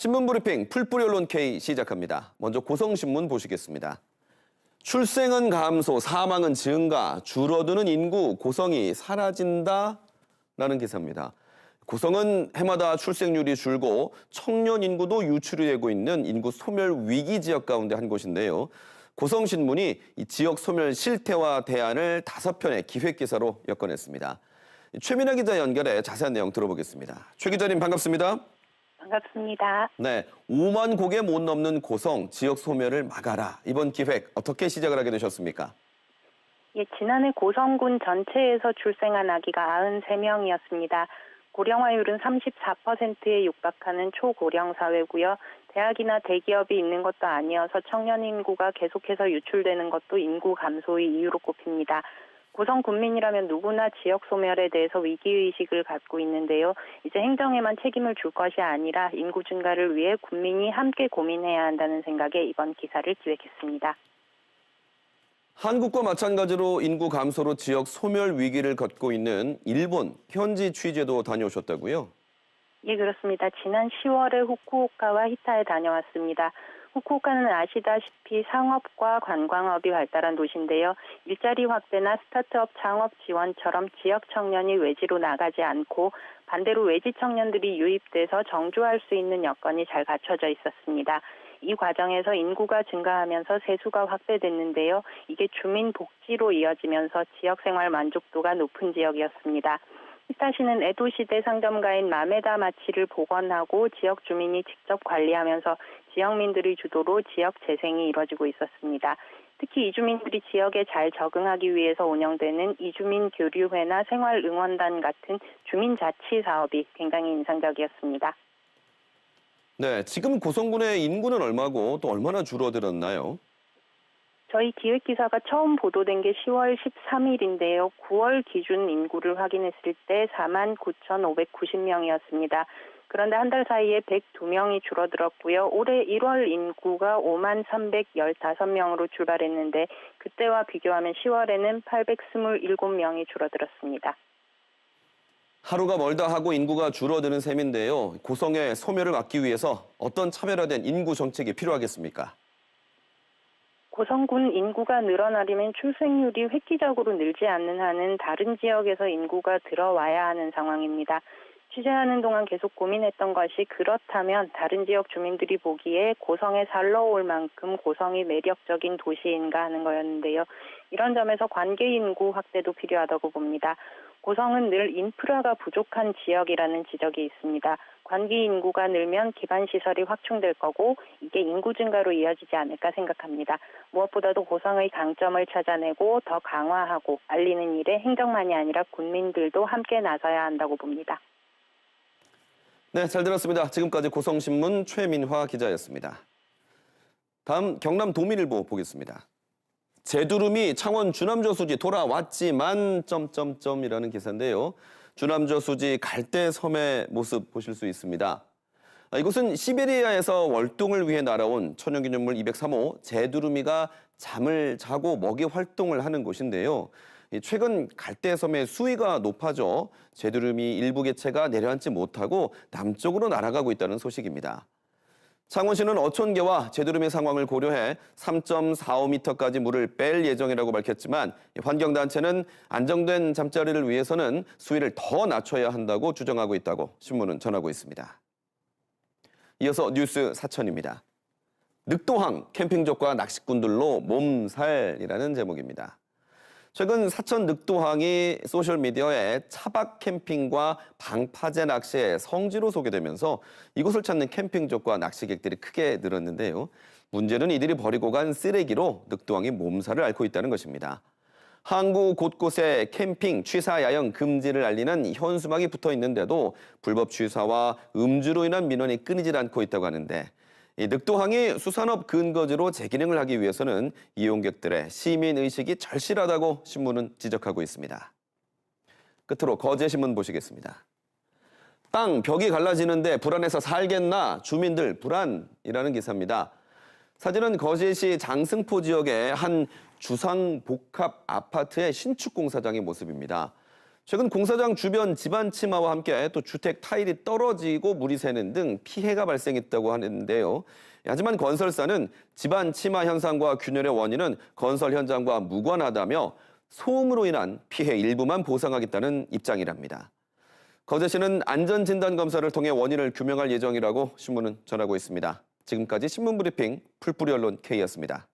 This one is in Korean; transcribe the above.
신문 브리핑 풀뿌리 언론 K 시작합니다. 먼저 고성신문 보시겠습니다. 출생은 감소, 사망은 증가, 줄어드는 인구, 고성이 사라진다라는 기사입니다. 고성은 해마다 출생률이 줄고 청년 인구도 유출이 되고 있는 인구 소멸 위기 지역 가운데 한 곳인데요. 고성신문이 이 지역 소멸 실태와 대안을 5편의 기획기사로 엮어냈습니다. 최민아 기자 연결해 자세한 내용 들어보겠습니다. 최 기자님 반갑습니다. 반갑습니다. 네, 5만 곡에 못 넘는 고성 지역 소멸을 막아라. 이번 기획 어떻게 시작을 하게 되셨습니까? 예, 지난해 고성군 전체에서 출생한 아기가 93명이었습니다. 고령화율은 34%에 육박하는 초고령 사회고요. 대학이나 대기업이 있는 것도 아니어서 청년 인구가 계속해서 유출되는 것도 인구 감소의 이유로 꼽힙니다. 고성 군민이라면 누구나 지역 소멸에 대해서 위기의식을 갖고 있는데요. 이제 행정에만 책임을 줄 것이 아니라 인구 증가를 위해 군민이 함께 고민해야 한다는 생각에 이번 기사를 기획했습니다. 한국과 마찬가지로 인구 감소로 지역 소멸 위기를 겪고 있는 일본 현지 취재도 다녀오셨다고요? 예, 그렇습니다. 지난 10월에 후쿠오카와 히타에 다녀왔습니다. 후쿠오카는 아시다시피 상업과 관광업이 발달한 도시인데요. 일자리 확대나 스타트업 창업 지원처럼 지역 청년이 외지로 나가지 않고 반대로 외지 청년들이 유입돼서 정주할 수 있는 여건이 잘 갖춰져 있었습니다. 이 과정에서 인구가 증가하면서 세수가 확대됐는데요. 이게 주민 복지로 이어지면서 지역 생활 만족도가 높은 지역이었습니다. 히타시는 에도시대 상점가인 마메다 마치를 복원하고 지역 주민이 직접 관리하면서 지역민들의 주도로 지역 재생이 이루어지고 있었습니다. 특히 이주민들이 지역에 잘 적응하기 위해서 운영되는 이주민 교류회나 생활응원단 같은 주민자치 사업이 굉장히 인상적이었습니다. 네, 지금 고성군의 인구는 얼마고 또 얼마나 줄어들었나요? 저희 기획기사가 처음 보도된 게 10월 13일인데요. 9월 기준 인구를 확인했을 때 49,590명이었습니다. 그런데 한 달 사이에 102명이 줄어들었고요. 올해 1월 인구가 53,315명으로 출발했는데 그때와 비교하면 10월에는 827명이 줄어들었습니다. 하루가 멀다 하고 인구가 줄어드는 셈인데요. 고성의 소멸을 막기 위해서 어떤 차별화된 인구 정책이 필요하겠습니까? 고성군 인구가 늘어나려면 출생률이 획기적으로 늘지 않는 한은 다른 지역에서 인구가 들어와야 하는 상황입니다. 취재하는 동안 계속 고민했던 것이 그렇다면 다른 지역 주민들이 보기에 고성에 살러 올 만큼 고성이 매력적인 도시인가 하는 거였는데요. 이런 점에서 관계 인구 확대도 필요하다고 봅니다. 고성은 늘 인프라가 부족한 지역이라는 지적이 있습니다. 관계 인구가 늘면 기반 시설이 확충될 거고 이게 인구 증가로 이어지지 않을까 생각합니다. 무엇보다도 고성의 강점을 찾아내고 더 강화하고 알리는 일에 행정만이 아니라 군민들도 함께 나서야 한다고 봅니다. 네, 잘 들었습니다. 지금까지 고성신문 최민화 기자였습니다. 다음 경남 도민일보 보겠습니다. 제두름이 창원 주남저수지 돌아왔지만 점점점이라는 기사인데요. 주남저수지 갈대섬의 모습 보실 수 있습니다. 이곳은 시베리아에서 월동을 위해 날아온 천연기념물 203호 제두루미가 잠을 자고 먹이 활동을 하는 곳인데요. 최근 갈대섬의 수위가 높아져 제두루미 일부 개체가 내려앉지 못하고 남쪽으로 날아가고 있다는 소식입니다. 창원시는 어촌계와 제두름의 상황을 고려해 3.45m까지 물을 뺄 예정이라고 밝혔지만 환경단체는 안정된 잠자리를 위해서는 수위를 더 낮춰야 한다고 주장하고 있다고 신문은 전하고 있습니다. 이어서 뉴스 사천입니다. 늑도항 캠핑족과 낚시꾼들로 몸살이라는 제목입니다. 최근 사천 늑도항이 소셜미디어에 차박 캠핑과 방파제 낚시의 성지로 소개되면서 이곳을 찾는 캠핑족과 낚시객들이 크게 늘었는데요. 문제는 이들이 버리고 간 쓰레기로 늑도항이 몸살을 앓고 있다는 것입니다. 항구 곳곳에 캠핑, 취사, 야영 금지를 알리는 현수막이 붙어 있는데도 불법 취사와 음주로 인한 민원이 끊이질 않고 있다고 하는데 이 늑도항이 수산업 근거지로 재기능을 하기 위해서는 이용객들의 시민의식이 절실하다고 신문은 지적하고 있습니다. 끝으로 거제신문 보시겠습니다. 땅, 벽이 갈라지는데 불안해서 살겠나? 주민들 불안이라는 기사입니다. 사진은 거제시 장승포 지역의 한 주상복합 아파트의 신축 공사장의 모습입니다. 최근 공사장 주변 집안 침하와 함께 또 주택 타일이 떨어지고 물이 새는 등 피해가 발생했다고 하는데요. 하지만 건설사는 집안 침하 현상과 균열의 원인은 건설 현장과 무관하다며 소음으로 인한 피해 일부만 보상하겠다는 입장이랍니다. 거제시는 안전진단검사를 통해 원인을 규명할 예정이라고 신문은 전하고 있습니다. 지금까지 신문브리핑 풀뿌리 언론 K였습니다.